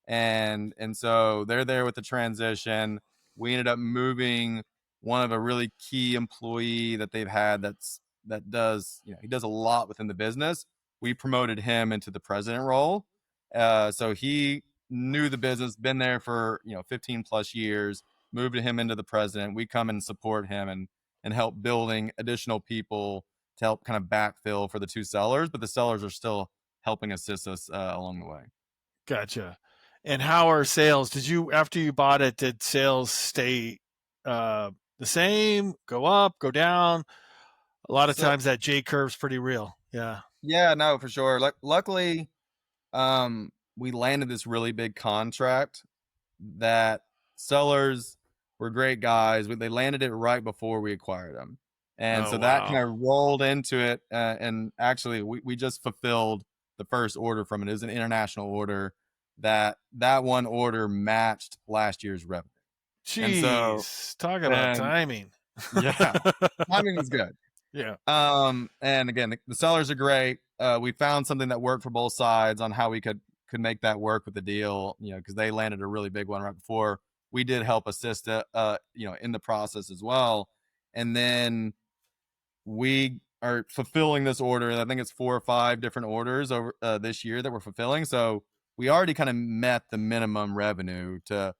and so they're there with the transition. We ended up moving one of a really key employee that they've had that does, he does a lot within the business. We promoted him into the president role. So he knew the business, been there for 15 plus years, moved him into the president. We come and support him and help building additional people to help kind of backfill for the two sellers, but the sellers are still helping assist us along the way. Gotcha. And how are sales? After you bought it, did sales stay the same, go up, go down? A lot of So times that J curve's pretty real. Yeah. yeah, no, for sure. Like luckily, we landed this really big contract that sellers were great guys. They landed it right before we acquired them. And Oh, so that wow. kind of rolled into it. And actually, we just fulfilled the first order from it. It was an international order that one order matched last year's revenue. And so, Jeez. Talk about and timing. yeah, timing was good. Yeah. And again, the sellers are great. We found something that worked for both sides on how we could make that work with the deal, because they landed a really big one right before. We did help assist in the process as well. And then we are fulfilling this order. I think it's 4 or 5 different orders over this year that we're fulfilling. So we already kind of met the minimum revenue to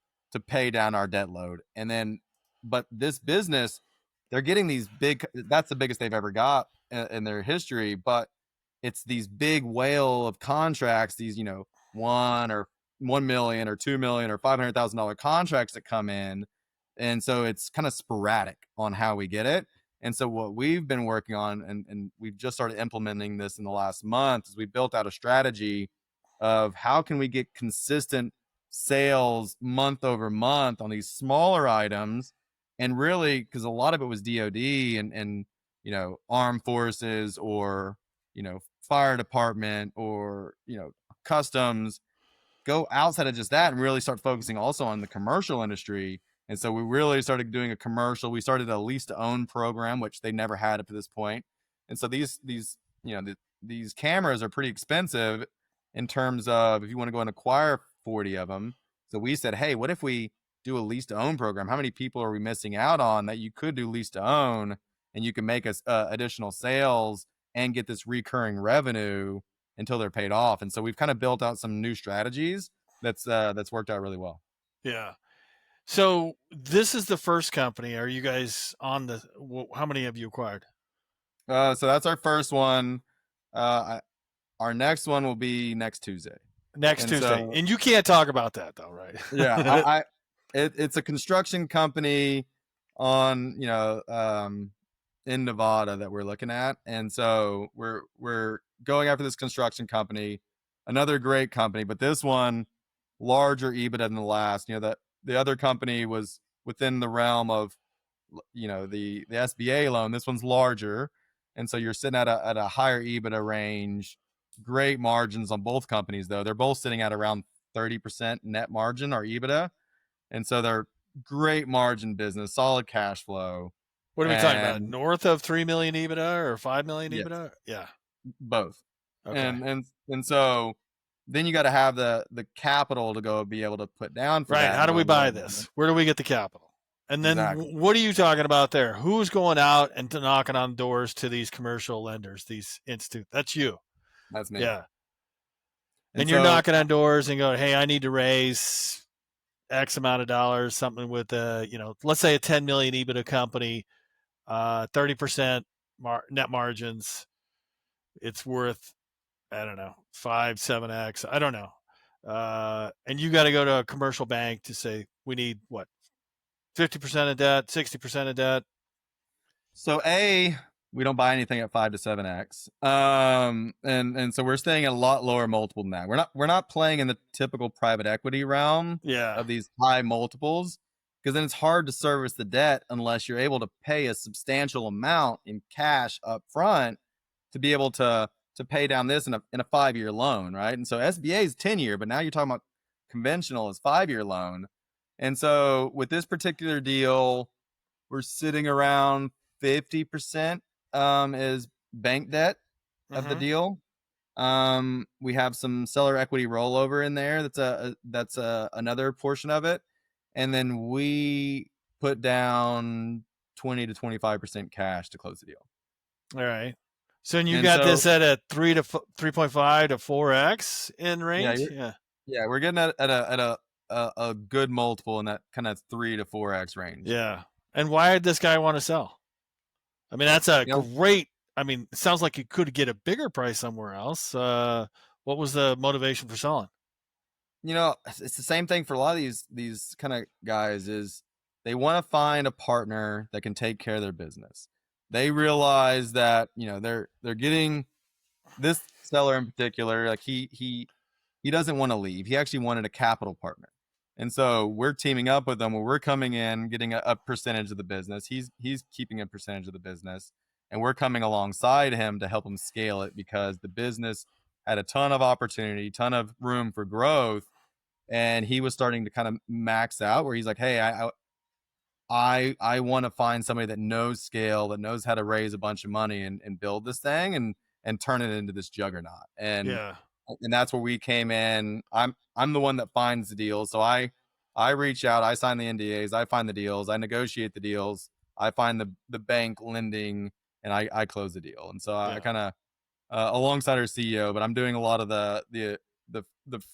pay down our debt load. And then, but this business, they're getting these big. That's the biggest they've ever got in their history. But it's these big whale of contracts. These 1 million or 2 million or $500,000 contracts that come in, and so it's kind of sporadic on how we get it. And so what we've been working on, and we've just started implementing this in the last month, is we built out a strategy of how can we get consistent sales month over month on these smaller items. And really, because a lot of it was DOD and armed forces or fire department or customs, go outside of just that and really start focusing also on the commercial industry. And so we really started doing a commercial. We started a lease to own program, which they never had up to this point. And so these cameras are pretty expensive in terms of if you want to go and acquire 40 of them. So we said, hey, what if we do a lease to own program? How many people are we missing out on that you could do lease to own, and you can make us additional sales and get this recurring revenue until they're paid off? And so we've kind of built out some new strategies that's worked out really well. Yeah. So this is the first company. Are you guys on how many have you acquired? So that's our first one. Our next one will be next Tuesday. Next Tuesday. And you can't talk about that though, right? Yeah, it's a construction company on in Nevada that we're looking at, and so we're going after this construction company, another great company, but this one larger EBITDA than the last. That the other company was within the realm of the SBA loan. This one's larger, and so you're sitting at a higher EBITDA range. Great margins on both companies, though. They're both sitting at around 30% net margin or EBITDA, and so they're great margin business, solid cash flow. What are we talking about? And North of 3 million EBITDA or 5 million yes, EBITDA? Yeah. both. Okay. And so then you got to have the capital to go be able to put down for Right. that. How do we buy this? Where do we get the capital? And then Exactly. what are you talking about there? Who's going out and knocking on doors to these commercial lenders, these institutes? That's you. That's me. Yeah. And you're so knocking on doors and going, hey, I need to raise X amount of dollars, something with let's say a 10 million EBITDA company, 30% net margins. It's worth, I don't know, 5, 7X. I don't know. And you got to go to a commercial bank to say, we need what? 50% of debt, 60% of debt. So we don't buy anything at 5 to 7x. And so we're staying at a lot lower multiple than that. We're not playing in the typical private equity realm of these high multiples, because then it's hard to service the debt unless you're able to pay a substantial amount in cash up front to be able to pay down this in a 5-year loan, right? And so SBA is 10-year, but now you're talking about conventional as 5-year loan. And so with this particular deal, we're sitting around 50% is bank debt of the deal. We have some seller equity rollover in there. That's another portion of it. And then we put down 20 to 25% cash to close the deal. All right. So you And got so, this at a 3.5 to 4x in yeah, range. Yeah. we're getting at a good multiple in that kind of 3 to 4x range. Yeah. And why did this guy want to sell? I mean, that's a You know, great. I mean, it sounds like you could get a bigger price somewhere else. What was the motivation for selling? it's the same thing for a lot of these kind of guys is they want to find a partner that can take care of their business. They realize that, they're getting this seller in particular, like he doesn't want to leave. He actually wanted a capital partner. And so we're teaming up with them where we're coming in, getting a percentage of the business. He's keeping a percentage of the business, and we're coming alongside him to help him scale it because the business had a ton of opportunity, ton of room for growth, and he was starting to kind of max out where he's like, "Hey, I want to find somebody that knows scale, that knows how to raise a bunch of money and build this thing and turn it into this juggernaut." Yeah. And that's where we came in. I'm the one that finds the deals. So I reach out, I sign the NDAs, I find the deals, I negotiate the deals, I find the bank lending, and I close the deal. And so I Yeah. kind of alongside our CEO, but I'm doing a lot of the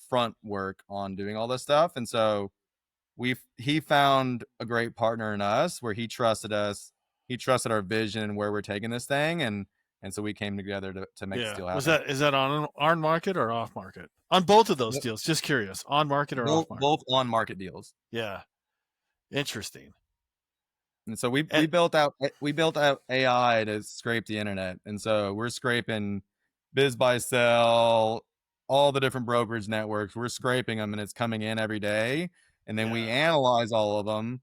front work on doing all this stuff. And so he found a great partner in us where he trusted us, he trusted our vision and where we're taking this thing, and so we came together to make this Yeah. deal Was happen. that is that on market or off market? On both of those deals. Just curious. On market or off market? Both on market deals. Yeah. Interesting. And so we And, we built out AI to scrape the internet. And so we're scraping biz buy sell, all the different brokerage networks. We're scraping them and it's coming in every day. And then we yeah. analyze all of them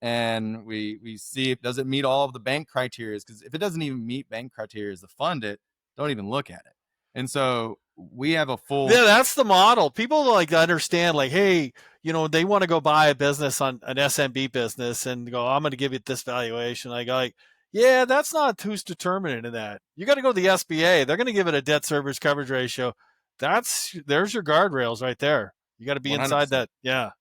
and we see if does it meet all of the bank criteria. Because if it doesn't even meet bank criteria to fund it, don't even look at it. And so we have a full Yeah, that's the model. People like to understand, like, hey, they want to go buy a business on an SMB business and go, I'm going to give it this valuation. I go, like, yeah, that's not who's determining that. You got to go to the SBA. They're going to give it a debt service coverage ratio. There's your guardrails right there. You got to be inside 100%. that. Yeah,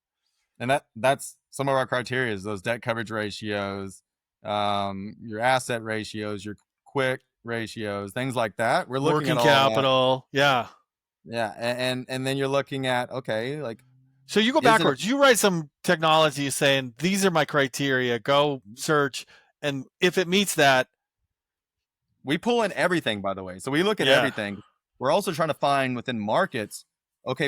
And that's some of our criteria is those debt coverage ratios, your asset ratios, your quick ratios, things like that. We're looking at working all that. capital. Yeah. Yeah. And then you're looking at, okay, like, So you go is it, backwards. You write some technology saying these are my criteria. Go search, and if it meets that, we pull in everything, by the way. So we look at yeah, everything. We're also trying to find within markets, okay,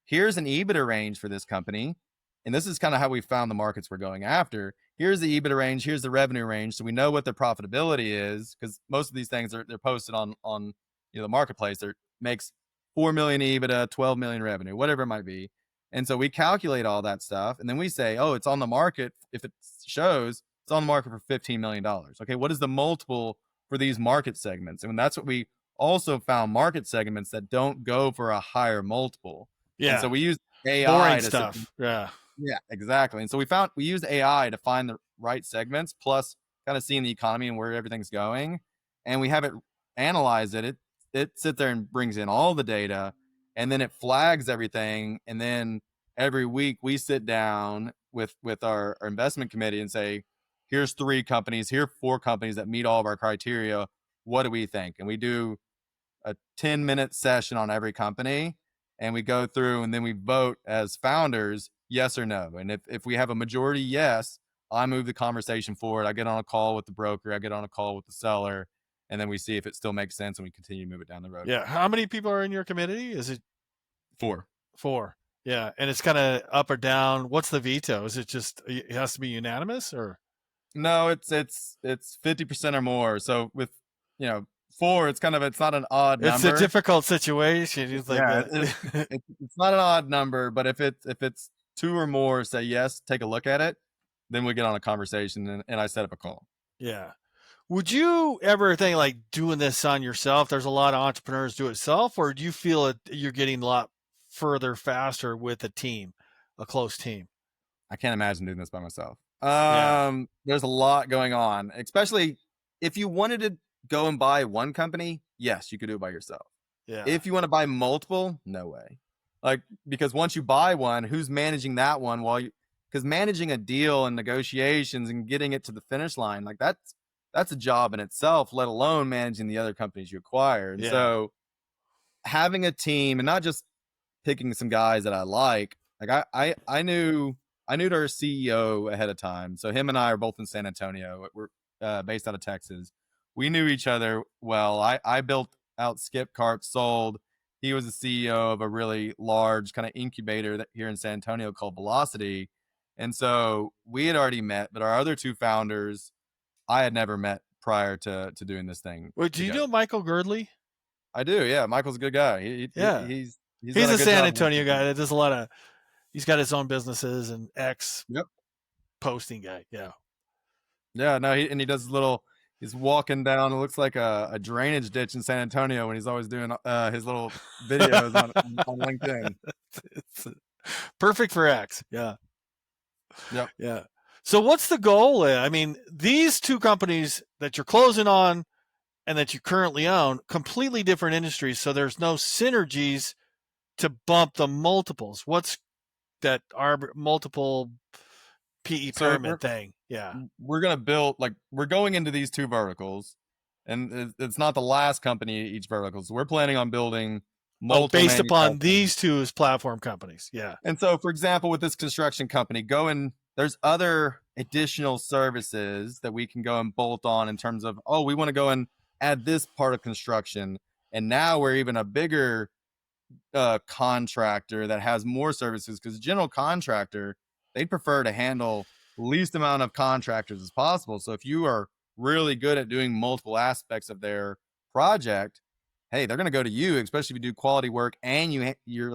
here's an EBITDA range for this company. And this is kind of how we found the markets we're going after. Here's the EBITDA range. Here's the revenue range. So we know what the profitability is because most of these things they're posted on the marketplace. That makes 4 million EBITDA, 12 million revenue, whatever it might be. And so we calculate all that stuff. And then we say, oh, it's on the market. If it shows it's on the market for $15 million. Okay, what is the multiple for these market segments? And that's what we also found market segments that don't go for a higher multiple. And so yeah, we use boring AI to stuff. Yeah, yeah, exactly. And so we used AI to find the right segments, plus kind of seeing the economy and where everything's going, and we have it analyze it. It sits there and brings in all the data, and then it flags everything. And then every week we sit down with our investment committee and say, "Here's 3 companies. Here are 4 companies that meet all of our criteria. What do we think?" And we do a 10-minute session on every company and we go through and then we vote as founders yes or no. And if we have a majority yes, I move the conversation forward. I get on a call with the broker, I get on a call with the seller, and then we see if it still makes sense and we continue to move it down the road. yeah. How many people are in your committee? Is it 4. 4? Yeah, and it's kind of up or down. What's the veto? Is it just it has to be unanimous or? No, it's 50% or more. So with 4, it's not an odd It's a number. difficult situation. It's like, Yeah, it's not an odd number, but if it's 2 or more say yes, take a look at it, then we get on a conversation and I set up a call. yeah. Would you ever think like doing this on yourself? There's a lot of entrepreneurs do it self, or do you feel that you're getting a lot further faster with a team, a close team? I can't imagine doing this by myself. Yeah, There's a lot going on, especially if you wanted to go and buy one company, yes, you could do it by yourself. yeah, If you want to buy multiple, no way. Like, because once you buy one, who's managing that one while because managing a deal and negotiations and getting it to the finish line, like that's a job in itself, let alone managing the other companies you acquire. And Yeah. so having a team and not just picking some guys that I like I knew their CEO ahead of time. So him and I are both in San Antonio. We're based out of Texas. We knew each other well. I built out Skip Cart sold. He was the CEO of a really large kind of incubator that here in San Antonio called Velocity. And so we had already met, but our other two founders I had never met prior to doing this thing Wait, do you together. know Michael Girdley? I do, yeah. Michael's a good guy. Yeah. He's He's done a a good San job with Antonio this. guy that does a lot of, he's got his own businesses and Yep. posting guy. Yeah. Yeah, no, he does he's walking down, it looks like a drainage ditch in San Antonio when he's always doing his little videos on LinkedIn. It's perfect for X. Yeah. Yep. Yeah. So what's the goal? I mean, these two companies that you're closing on and that you currently own, completely different industries. So there's no synergies to bump the multiples. What's that multiple PE So pyramid thing? Yeah. we're gonna build like we're going into these two verticals, and it's not the last company each vertical. So we're planning on building Oh, multiple based upon manufacturing. these two as platform companies. Yeah. And so, for example, with this construction company, there's other additional services that we can go and bolt on in terms of, oh, we want to go and add this part of construction. And now we're even a bigger contractor that has more services because general contractor, they'd prefer to handle least amount of contractors as possible. So if you are really good at doing multiple aspects of their project, hey, they're going to go to you, especially if you do quality work and you're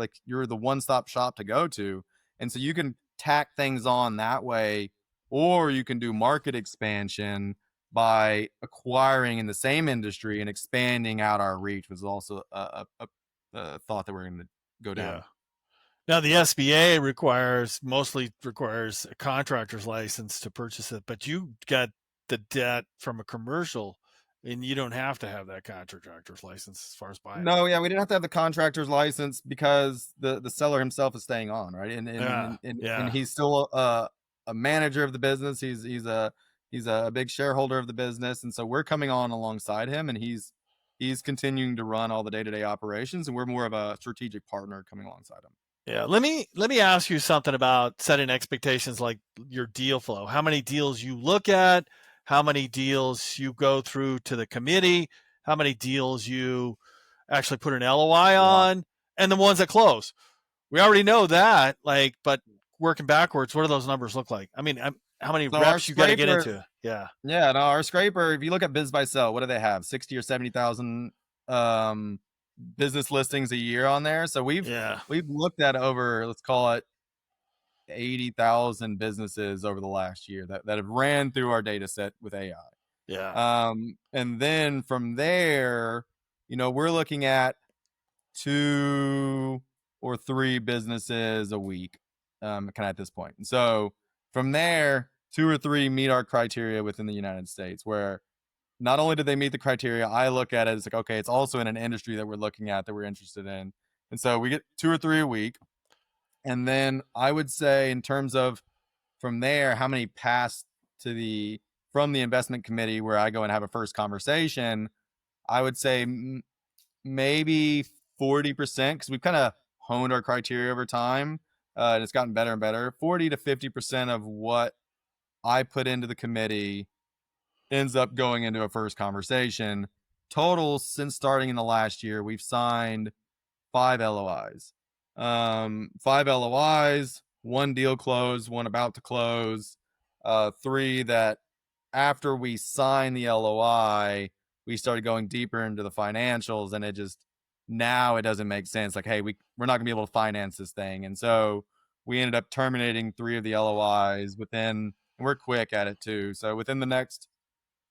the one-stop shop to go to. And so you can tack things on that way, or you can do market expansion by acquiring in the same industry and expanding out our reach, was also a thought that we're going to go Yeah. down. Now the SBA mostly requires a contractor's license to purchase it, but you got the debt from a commercial, and you don't have to have that contractor's license as far as buying it. No, yeah, we didn't have to have the contractor's license because the seller himself is staying on, right? Yeah, And yeah, he's still a manager of the business. He's a big shareholder of the business, and so we're coming on alongside him, and he's continuing to run all the day-to-day operations, and we're more of a strategic partner coming alongside him. yeah. Let me ask you something about setting expectations, like your deal flow. How many deals you look at? How many deals you go through to the committee? How many deals you actually put an LOI A lot. on? And the ones that close. We already know that, like, but working backwards, what do those numbers look like? I mean, how many So our reps you got to get scraper, into? Yeah, yeah, no, our scraper, if you look at Biz by Sell, what do they have? 60 or 70,000 um business listings a year on there. So yeah, we've looked at over, let's call it 80,000 businesses over the last year that have ran through our data set with AI. yeah, And then from there, we're looking at 2 or 3 businesses a week, kind of at this point. And so from there, 2 or 3 meet our criteria within the United States, where not only do they meet the criteria, I look at it as like, okay, it's also in an industry that we're looking at that we're interested in. And so we get 2 or 3 a week. And then I would say, in terms of from there, how many pass from the investment committee where I go and have a first conversation, I would say maybe 40%, because we've kind of honed our criteria over time, and it's gotten better and better. 40 to 50% of what I put into the committee ends up going into a first conversation. Total, since starting in the last year, we've signed 5 LOIs. 5 LOIs, 1 deal closed, 1 about to close, 3 that after we signed the LOI, we started going deeper into the financials, and now it doesn't make sense. Like, hey, we're not gonna be able to finance this thing. And so we ended up terminating 3 of the LOIs and we're quick at it too. So within the next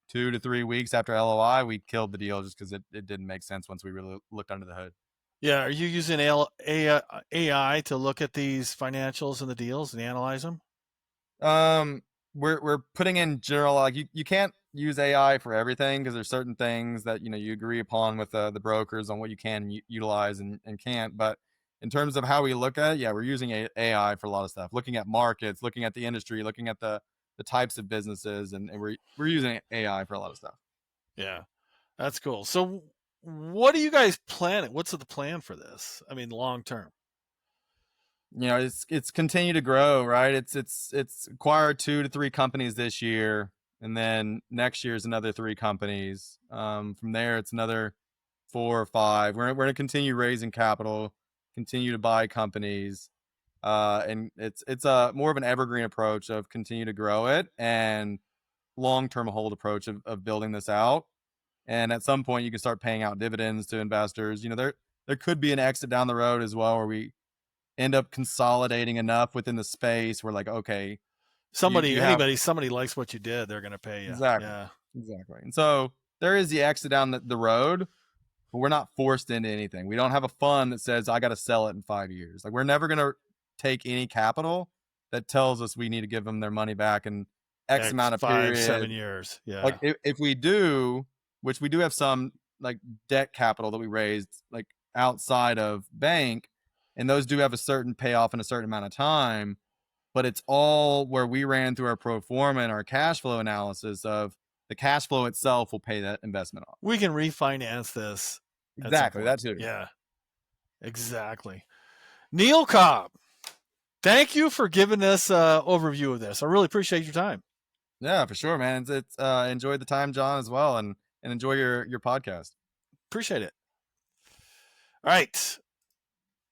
2 to 3 weeks after LOI, we killed the deal just because it didn't make sense once we really looked under the hood. yeah. Are you using AI to look at these financials and the deals and analyze them? Um, we're putting in general, like, you can't use AI for everything because there's certain things that you agree upon with the brokers on what you can utilize and can't. But in terms of how we look at it, yeah, we're using AI for a lot of stuff, looking at markets, looking at the industry, looking at the types of businesses, and we're using AI for a lot of stuff. Yeah, that's cool. So what are you guys planning? What's the plan for this? I mean, long term. You know, it's continue to grow, right? It's acquire 2 to 3 companies this year, and then next year is another 3 companies. From there, it's another 4 or 5. We're gonna continue raising capital, continue to buy companies, and it's a more of an evergreen approach of continue to grow it and long-term hold approach of building this out. And at some point, you can start paying out dividends to investors. You know, there could be an exit down the road as well, where we end up consolidating enough within the space. We're like, okay, you have Somebody likes what you did, they're going to pay you. exactly, Yeah. exactly. And so there is the exit down the road, but we're not forced into anything. We don't have a fund that says I got to sell it in 5 years. Like, we're never going to take any capital that tells us we need to give them their money back in X amount of 5, 7 period. years. Yeah. Like, if we do, which we do have some like debt capital that we raised like outside of bank, and those do have a certain payoff in a certain amount of time, but it's all where we ran through our pro forma and our cash flow analysis of the cash flow itself will pay that investment off. We can refinance this. Exactly. That too. Yeah, exactly. Neal Cobb, thank you for giving us an overview of this. I really appreciate your time. Yeah, for sure, man. It's enjoyed the time, John, as well, and enjoy your podcast. Appreciate it. All right.